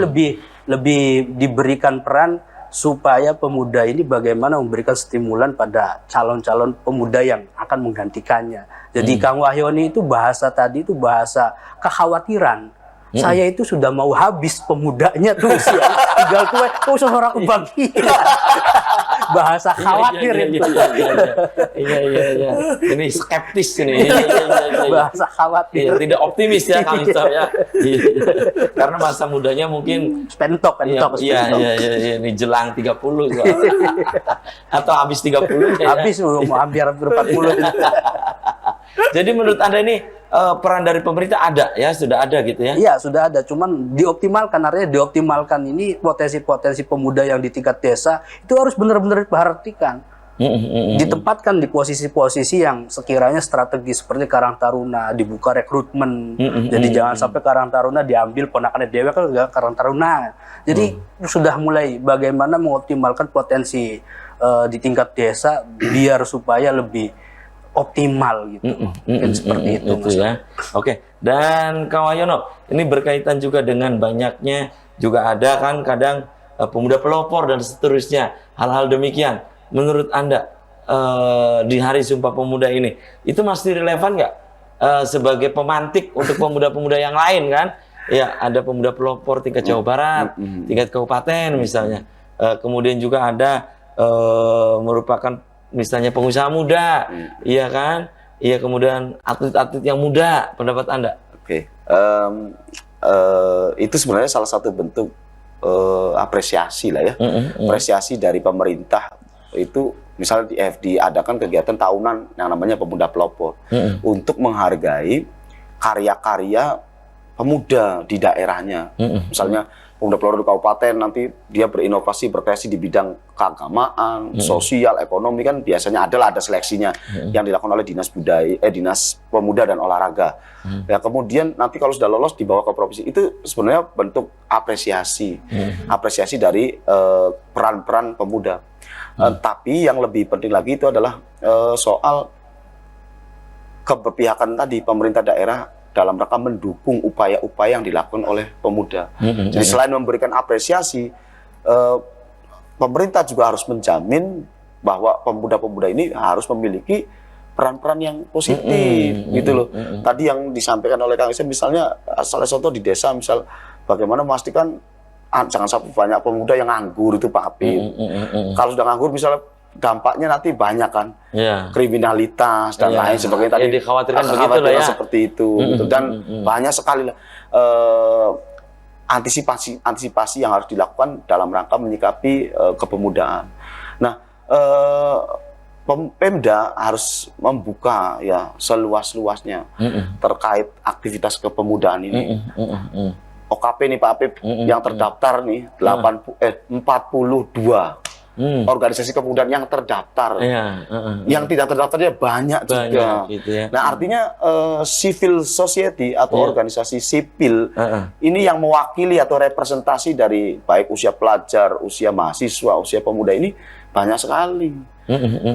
lebih diberikan peran supaya pemuda ini bagaimana memberikan stimulan pada calon-calon pemuda yang akan menggantikannya. Jadi Kang Wahyoni itu bahasa tadi itu bahasa kekhawatiran. Saya itu sudah mau habis pemudanya tuh usia. Tinggal tua, seorang kebagi. Bahasa khawatir itu. Iya. Ini skeptis ini. Bahasa khawatir. Tidak optimis ya Kang Ihsan ya. Karena masa mudanya mungkin pentok. Iya. Ini jelang 30 atau habis 30 ya. Habis mau hampir 40. Jadi menurut Anda ini peran dari pemerintah ada ya, sudah ada gitu ya? Iya, sudah ada. Cuman dioptimalkan, artinya dioptimalkan ini potensi-potensi pemuda yang di tingkat desa itu harus benar-benar diperhatikan. Ditempatkan di posisi-posisi yang sekiranya strategis seperti Karang Taruna, dibuka rekrutmen. Jadi jangan sampai Karang Taruna diambil ponakannya dewe kan enggak Karang Taruna. Jadi sudah mulai bagaimana mengoptimalkan potensi di tingkat desa biar supaya lebih optimal gitu. Mungkin seperti itu Mas. Ya. Oke. Dan Kang Wahyono, ini berkaitan juga dengan banyaknya juga ada kan kadang pemuda pelopor dan seterusnya. Hal-hal demikian. Menurut Anda di Hari Sumpah Pemuda ini itu masih relevan nggak sebagai pemantik untuk pemuda-pemuda yang lain kan? Ya, ada pemuda pelopor tingkat Jawa Barat, tingkat kabupaten misalnya. Kemudian juga ada merupakan misalnya pengusaha muda, iya kan? Iya, kemudian atlet-atlet yang muda. Pendapat Anda? Oke. Itu sebenarnya salah satu bentuk apresiasi lah ya. Apresiasi dari pemerintah itu, misalnya diadakan kegiatan tahunan yang namanya Pemuda Pelopor untuk menghargai karya-karya pemuda di daerahnya. Misalnya pemuda pelopor di kabupaten nanti dia berinovasi, berkreasi di bidang keagamaan, sosial, ekonomi, kan biasanya ada seleksinya yang dilakukan oleh Dinas Pemuda dan Olahraga. Ya, kemudian nanti kalau sudah lolos dibawa ke provinsi, itu sebenarnya bentuk apresiasi, apresiasi dari peran-peran pemuda. Tapi yang lebih penting lagi itu adalah soal keberpihakan tadi pemerintah daerah dalam rangka mendukung upaya-upaya yang dilakukan oleh pemuda. Jadi selain memberikan apresiasi, pemerintah juga harus menjamin bahwa pemuda-pemuda ini harus memiliki peran-peran yang positif, gitu loh. Tadi yang disampaikan oleh Kang Ihsan, misalnya salah satu di desa, misal bagaimana memastikan jangan sampai banyak pemuda yang nganggur itu Pak Apip. Kalau sudah nganggur misalnya dampaknya nanti banyak kan, kriminalitas dan lain sebagainya. Tadi dikhawatirkan begitu lah ya. Seperti itu, gitu. Dan banyak sekali lah antisipasi yang harus dilakukan dalam rangka menyikapi kepemudaan. Nah, Pemda harus membuka ya seluas-luasnya terkait aktivitas kepemudaan ini. OKP nih Pak Apip yang terdaftar nih 42 organisasi kepemudaan yang terdaftar. Yang tidak terdaftarnya banyak juga. Gitu ya. Nah, artinya civil society atau organisasi sipil ini yang mewakili atau representasi dari baik usia pelajar, usia mahasiswa, usia pemuda ini banyak sekali.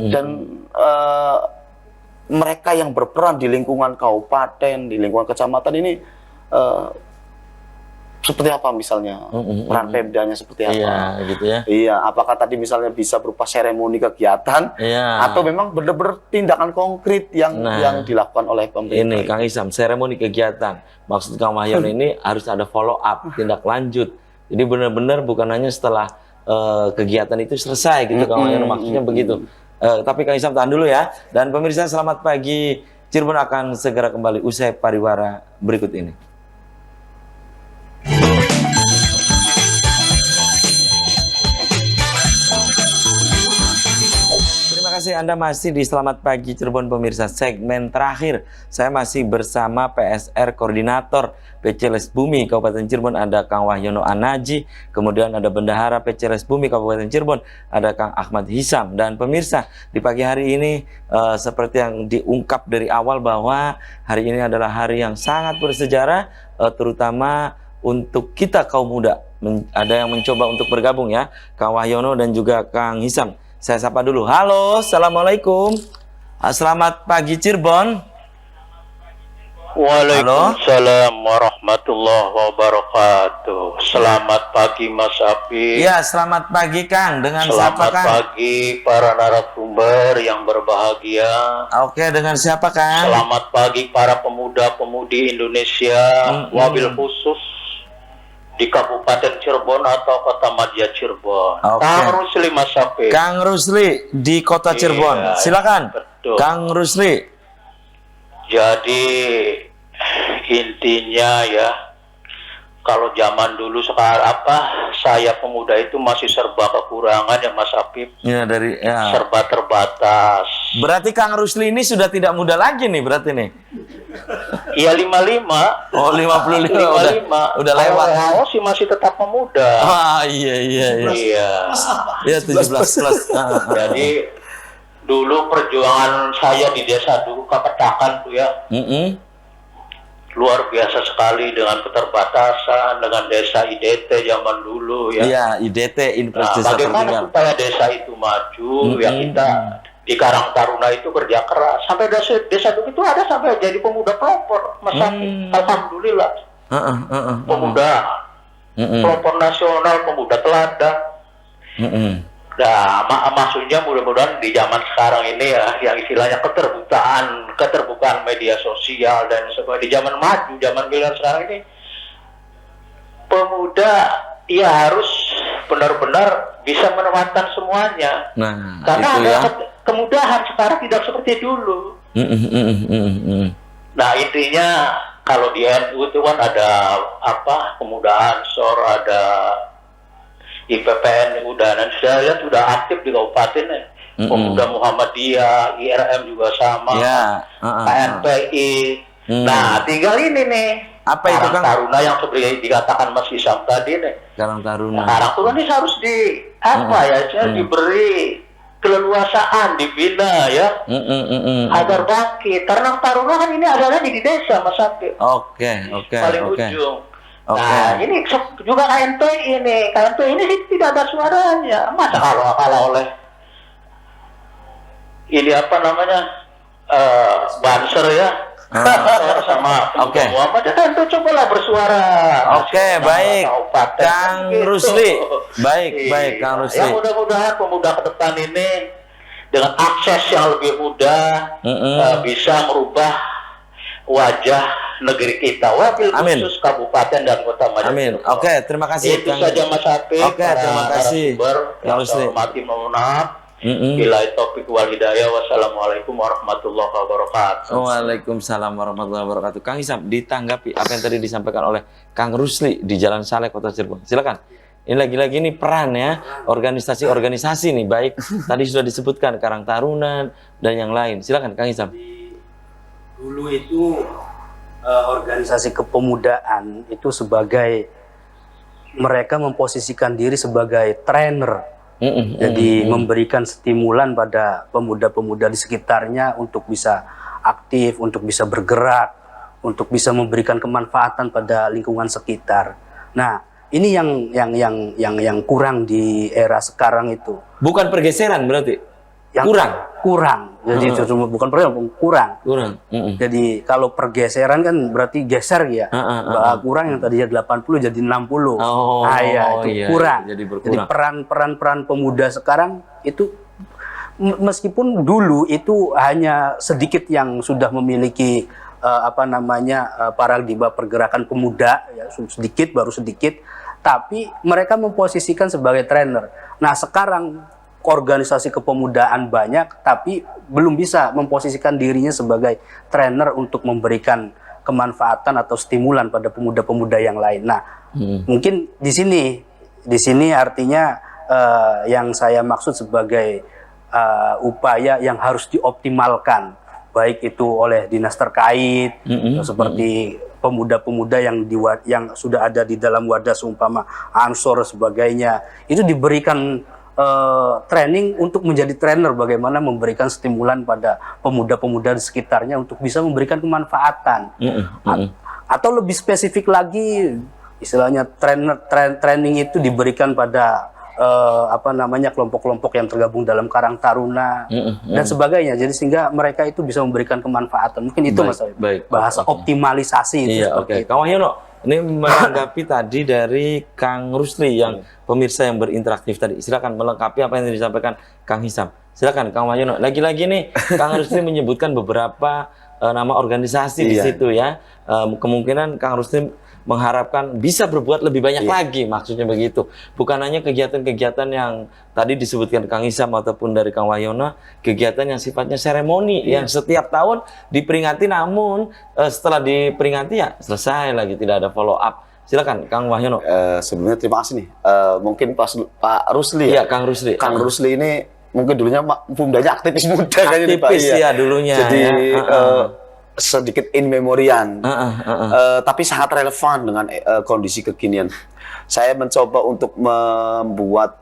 Dan mereka yang berperan di lingkungan kabupaten, di lingkungan kecamatan ini seperti apa misalnya peran Pemdanya seperti apa? Iya, gitu ya. Iya, apakah tadi misalnya bisa berupa seremoni kegiatan atau memang benar-benar tindakan konkret yang dilakukan oleh pemerintah? Ini Kang Isam, seremoni kegiatan. Maksud Kang Wahyono ini harus ada follow up, tindak lanjut. Jadi benar-benar bukan hanya setelah kegiatan itu selesai gitu Kang Wahyono, maksudnya begitu. Tapi Kang Isam tahan dulu ya. Dan pemirsa, selamat pagi. Cirebon akan segera kembali usai pariwara berikut ini. Terima kasih Anda masih di Selamat Pagi Cirebon pemirsa, segmen terakhir. Saya masih bersama PSR Koordinator PCLS Bumi Kabupaten Cirebon, ada Kang Wahyono Anaji, kemudian ada Bendahara PCLS Bumi Kabupaten Cirebon, ada Kang Ahmad Hisam. Dan pemirsa, di pagi hari ini seperti yang diungkap dari awal bahwa hari ini adalah hari yang sangat bersejarah, terutama untuk kita kaum muda. Ada yang mencoba untuk bergabung ya, Kang Wahyono dan juga Kang Hisam. Saya sapa dulu. Halo, assalamualaikum. Selamat pagi Cirebon. Waalaikumsalam warahmatullahi wabarakatuh. Selamat pagi Mas Api. Ya, selamat pagi Kang. Dengan siapa Kang? Selamat pagi para narasumber yang berbahagia. Oke, dengan siapa Kang? Selamat pagi para pemuda-pemudi Indonesia, wabil khusus di Kabupaten Cirebon atau Kota Madya Cirebon. Kang Rusli Mas Api. Kang Rusli di Kota Cirebon. Silakan. Betul. Kang Rusli. Jadi intinya ya, kalau zaman dulu sekarang saya pemuda itu masih serba kekurangan ya Mas Apip. Ya, serba terbatas. Berarti Kang Rusli ini sudah tidak muda lagi nih berarti nih. Iya 55. Oh 55 udah lewat. Oh sih masih tetap pemuda. Iya. Ya 17 plus. Jadi dulu perjuangan saya di desa dulu Kapetakan tuh ya. Luar biasa sekali dengan keterbatasan, dengan desa IDT zaman dulu ya. Iya, IDT, infrastruktur bagaimana supaya desa itu maju ya, kita di Karang Taruna itu kerja keras. Sampai desa itu ada sampai jadi pemuda pelopor, Mas Aki. Alhamdulillah. Pemuda pelopor nasional, pemuda teladan. Nah, maksudnya mudah-mudahan di zaman sekarang ini ya, yang istilahnya keterbukaan media sosial dan sebagainya, di zaman maju, zaman milenial sekarang ini, pemuda ya harus benar-benar bisa menempatkan semuanya. Nah, karena itu ada ya. kemudahan sekarang tidak seperti dulu. Nah, intinya kalau di NU itu kan ada kemudahan SOR, ada IPPN dan saya lihat sudah aktif di kabupaten ya. Pemuda Muhammadiyah, IRM juga sama, KNPI. Nah, tinggal ini nih. Apa itu Kang? Karang Taruna yang seperti dikatakan Mas Hisam tadi nih. Karang Taruna. Karang Taruna ini harus diberi keleluasaan, dibina ya, agar bangkit. Karang Taruna kan ini adalah di desa Mas Akil. Oke. Paling ujung. Nah, ini juga KNPI ini. KNPI ini tidak ada suaranya. Masa kalau oleh ini Banser ya. Sama Muhammad kan itu cobalah bersuara. Baik. Kang Rusli. Baik Kang Rusli. Ya mudah-mudahan pemuda ke depan ini dengan akses yang lebih mudah bisa merubah wajah negeri kita, wabil khusus kabupaten dan kota Madya. Amin. Oke, terima kasih. Itu saja Mas Hafiz. Oke, terima kasih. Yang saya hormati, mohon maaf. Bila topik wal hidayah. Wassalamualaikum warahmatullahi wabarakatuh. Waalaikumsalam warahmatullahi wabarakatuh. Kang Hisam, ditanggapi apa yang tadi disampaikan oleh Kang Rusli di Jalan Saleh Kota Cirebon. Silakan. Ini lagi-lagi nih peran ya organisasi-organisasi nih, baik tadi sudah disebutkan Karang Taruna dan yang lain. Silakan Kang Hisam. Dulu itu organisasi kepemudaan itu sebagai mereka memposisikan diri sebagai trainer. Jadi memberikan stimulan pada pemuda-pemuda di sekitarnya untuk bisa aktif, untuk bisa bergerak, untuk bisa memberikan kemanfaatan pada lingkungan sekitar. Nah, ini yang kurang di era sekarang itu. Bukan pergeseran berarti? Kurang. Jadi itu cuma bukan kurang. Jadi kalau pergeseran kan berarti geser ya. Kurang yang tadinya 80 jadi 60. Itu kurang. Jadi peran pemuda sekarang itu meskipun dulu itu hanya sedikit yang sudah memiliki paradigma pergerakan pemuda ya, baru sedikit, tapi mereka memposisikan sebagai trainer. Nah, sekarang organisasi kepemudaan banyak, tapi belum bisa memposisikan dirinya sebagai trainer untuk memberikan kemanfaatan atau stimulan pada pemuda-pemuda yang lain. Nah, mungkin di sini artinya yang saya maksud sebagai upaya yang harus dioptimalkan, baik itu oleh dinas terkait, seperti pemuda-pemuda yang sudah ada di dalam wadah seumpama Ansor sebagainya, itu diberikan training untuk menjadi trainer bagaimana memberikan stimulan pada pemuda-pemuda di sekitarnya untuk bisa memberikan kemanfaatan. Atau lebih spesifik lagi, istilahnya training itu diberikan pada kelompok-kelompok yang tergabung dalam Karang Taruna dan sebagainya. Jadi sehingga mereka itu bisa memberikan kemanfaatan. Mungkin itu Mas Awi, bahasa optimalisasi itu. Oke. Kang Wahyono, ini menanggapi tadi dari Kang Rusli yang pemirsa yang berinteraktif tadi. Silakan melengkapi apa yang disampaikan Kang Hisam. Silakan Kang Wahyono. Lagi-lagi nih Kang Rusli menyebutkan beberapa nama organisasi di situ ya. Kemungkinan Kang Rusli mengharapkan bisa berbuat lebih banyak lagi, maksudnya begitu. Bukan hanya kegiatan-kegiatan yang tadi disebutkan Kang Hisam ataupun dari Kang Wahyono, kegiatan yang sifatnya seremoni yang setiap tahun diperingati, namun setelah diperingati ya selesai lagi, tidak ada follow up. Silakan Kang Wahyono. Sebelumnya terima kasih nih. Mungkin Pak Rusli ya. Kang Rusli. Kang Rusli ini mungkin dulunya mudanya aktivis muda kayaknya Pak. Aktivis ya dulunya. Jadi sedikit in memoriam, tapi sangat relevan dengan kondisi kekinian. Saya mencoba untuk membuat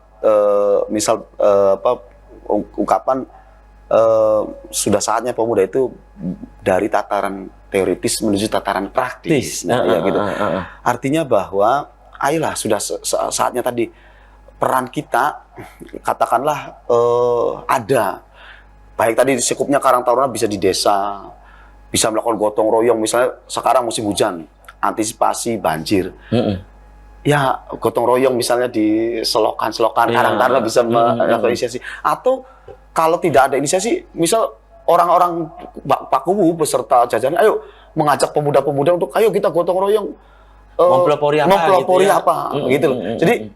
ungkapan sudah saatnya pemuda itu dari tataran teoritis menuju tataran praktis. Artinya bahwa ayolah sudah saatnya tadi peran kita katakanlah ada, baik tadi sekupnya Karang Taruna bisa di desa, bisa melakukan gotong royong, misalnya sekarang musim hujan, antisipasi banjir. Ya, gotong royong misalnya di selokan-selokan Karang Taruna bisa melakukan inisiasi. Atau kalau tidak ada inisiasi, misal orang-orang Pakuwu beserta jajaran, ayo mengajak pemuda-pemuda untuk ayo kita gotong royong mempelopori apa gitu loh. Jadi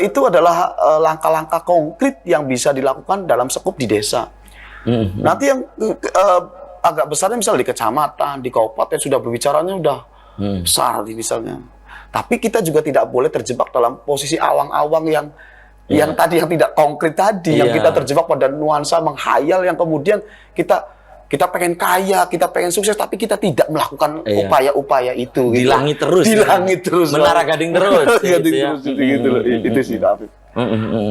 itu adalah langkah-langkah konkret yang bisa dilakukan dalam sekup di desa. Nanti yang agak besarnya misalnya di kecamatan, di kabupaten sudah berbicaranya udah besar misalnya. Tapi kita juga tidak boleh terjebak dalam posisi awang-awang yang tadi yang tidak konkret tadi, yang kita terjebak pada nuansa menghayal yang kemudian kita pengen kaya, kita pengen sukses, tapi kita tidak melakukan upaya-upaya itu. Di langit terus. Menara Gading terus. Itu sih, David.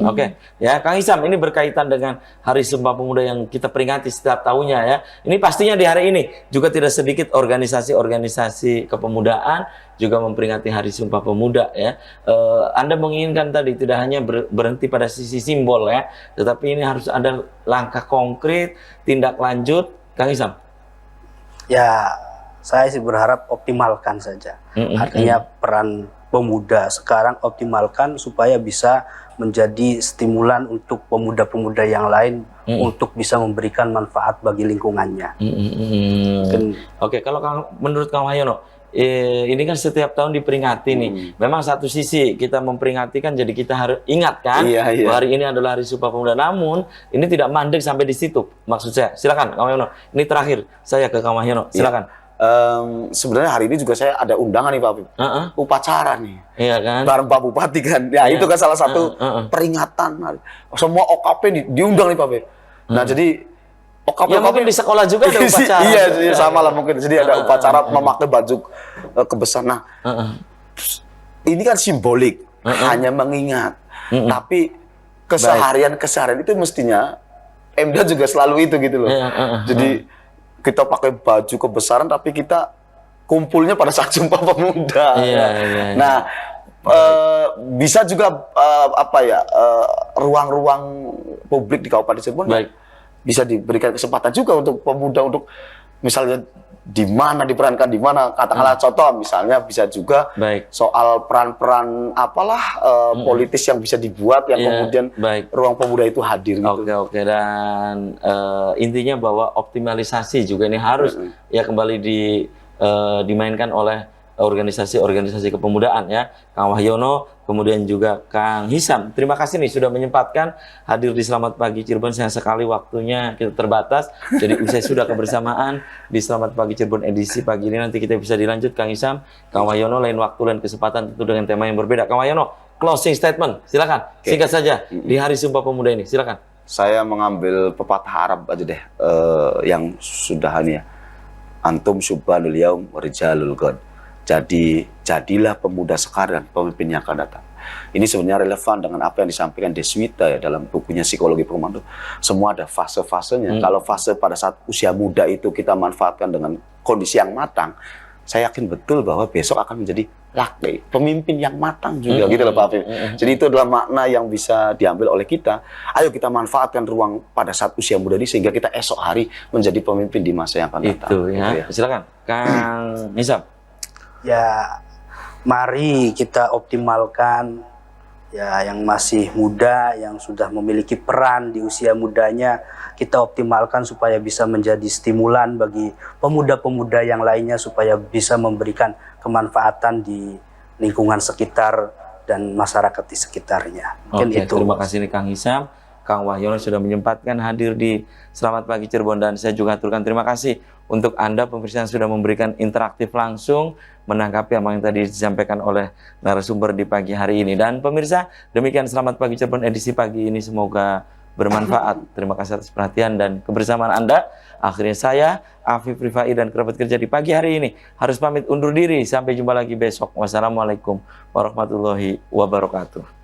Oke, ya Kang Hisam, ini berkaitan dengan Hari Sumpah Pemuda yang kita peringati setiap tahunnya ya. Ini pastinya di hari ini juga tidak sedikit organisasi-organisasi kepemudaan juga memperingati Hari Sumpah Pemuda ya. Anda menginginkan tadi tidak hanya berhenti pada sisi simbol ya, tetapi ini harus ada langkah konkret, tindak lanjut, Kang Hisam. Ya, saya sih berharap optimalkan saja. Artinya peran pemuda sekarang optimalkan supaya bisa menjadi stimulan untuk pemuda-pemuda yang lain untuk bisa memberikan manfaat bagi lingkungannya. Oke, kalau menurut Kang Wahyono, ini kan setiap tahun diperingati nih. Memang satu sisi kita memperingati kan, jadi kita harus ingat kan, bahwa hari ini adalah Hari Sumpah Pemuda. Namun ini tidak mandek sampai di situ. Maksud saya, silakan Kang Wahyono. Ini terakhir saya ke Kang Wahyono. Silakan. sebenarnya hari ini juga saya ada undangan nih Pak Habib. Upacara nih. Iya kan? Bareng Pak Bupati kan. Ya itu kan salah satu peringatan. Semua OKP diundang nih Pak Habib. Nah jadi OKP Ya mungkin di sekolah juga ada upacara. Iya, sama lah mungkin. Jadi ada upacara memakai baju kebesaran. Nah, ini kan simbolik, hanya mengingat. Tapi keseharian itu mestinya Pemda juga selalu itu gitu loh. Jadi kita pakai baju kebesaran tapi kita kumpulnya pada saat Sumpah Pemuda. Nah, bisa juga ruang-ruang publik di Kabupaten Cirebon bisa diberikan kesempatan juga untuk pemuda untuk misalnya di mana diperankan di mana, katakanlah contoh misalnya bisa juga soal peran-peran politis yang bisa dibuat yang kemudian ruang pemuda itu hadir gitu. Oke. Dan intinya bahwa optimalisasi juga ini harus ya kembali dimainkan oleh organisasi-organisasi kepemudaan ya, Kang Wahyono, kemudian juga Kang Hisam. Terima kasih nih sudah menyempatkan hadir di Selamat Pagi Cirebon. Sayang sekali waktunya kita terbatas. Jadi usai sudah kebersamaan di Selamat Pagi Cirebon edisi pagi ini, nanti kita bisa dilanjut Kang Hisam, Kang Wahyono, lain waktu lain kesempatan tentu dengan tema yang berbeda. Kang Wahyono, closing statement, silakan. Singkat saja di Hari Sumpah Pemuda ini, silakan. Saya mengambil pepatah Arab aja deh, yang sudah ya. Antum subhanul yaum rijalul ghad. Jadi, jadilah pemuda sekarang, pemimpin yang akan datang. Ini sebenarnya relevan dengan apa yang disampaikan Deswita ya dalam bukunya Psikologi Perumahan. Semua ada fase-fasenya. Kalau fase pada saat usia muda itu kita manfaatkan dengan kondisi yang matang, saya yakin betul bahwa besok akan menjadi laki, pemimpin yang matang juga gitu loh Pak Afif. Jadi itu adalah makna yang bisa diambil oleh kita. Ayo kita manfaatkan ruang pada saat usia muda ini sehingga kita esok hari menjadi pemimpin di masa yang akan datang. Itu ya. Silakan Kang Hisam. Ya, mari kita optimalkan ya yang masih muda, yang sudah memiliki peran di usia mudanya, kita optimalkan supaya bisa menjadi stimulan bagi pemuda-pemuda yang lainnya supaya bisa memberikan kemanfaatan di lingkungan sekitar dan masyarakat di sekitarnya. Mungkin itu. Terima kasih nih Kang Hisam, Kang Wahyono sudah menyempatkan hadir di Selamat Pagi Cirebon, dan saya juga aturkan terima kasih untuk Anda pemirsa yang sudah memberikan interaktif langsung menanggapi apa yang tadi disampaikan oleh narasumber di pagi hari ini. Dan pemirsa, demikian Selamat Pagi Cirebon edisi pagi ini, semoga bermanfaat. Terima kasih atas perhatian dan kebersamaan Anda. Akhirnya saya, Afif Rifai, dan kerabat kerja di pagi hari ini harus pamit undur diri. Sampai jumpa lagi besok. Wassalamualaikum warahmatullahi wabarakatuh.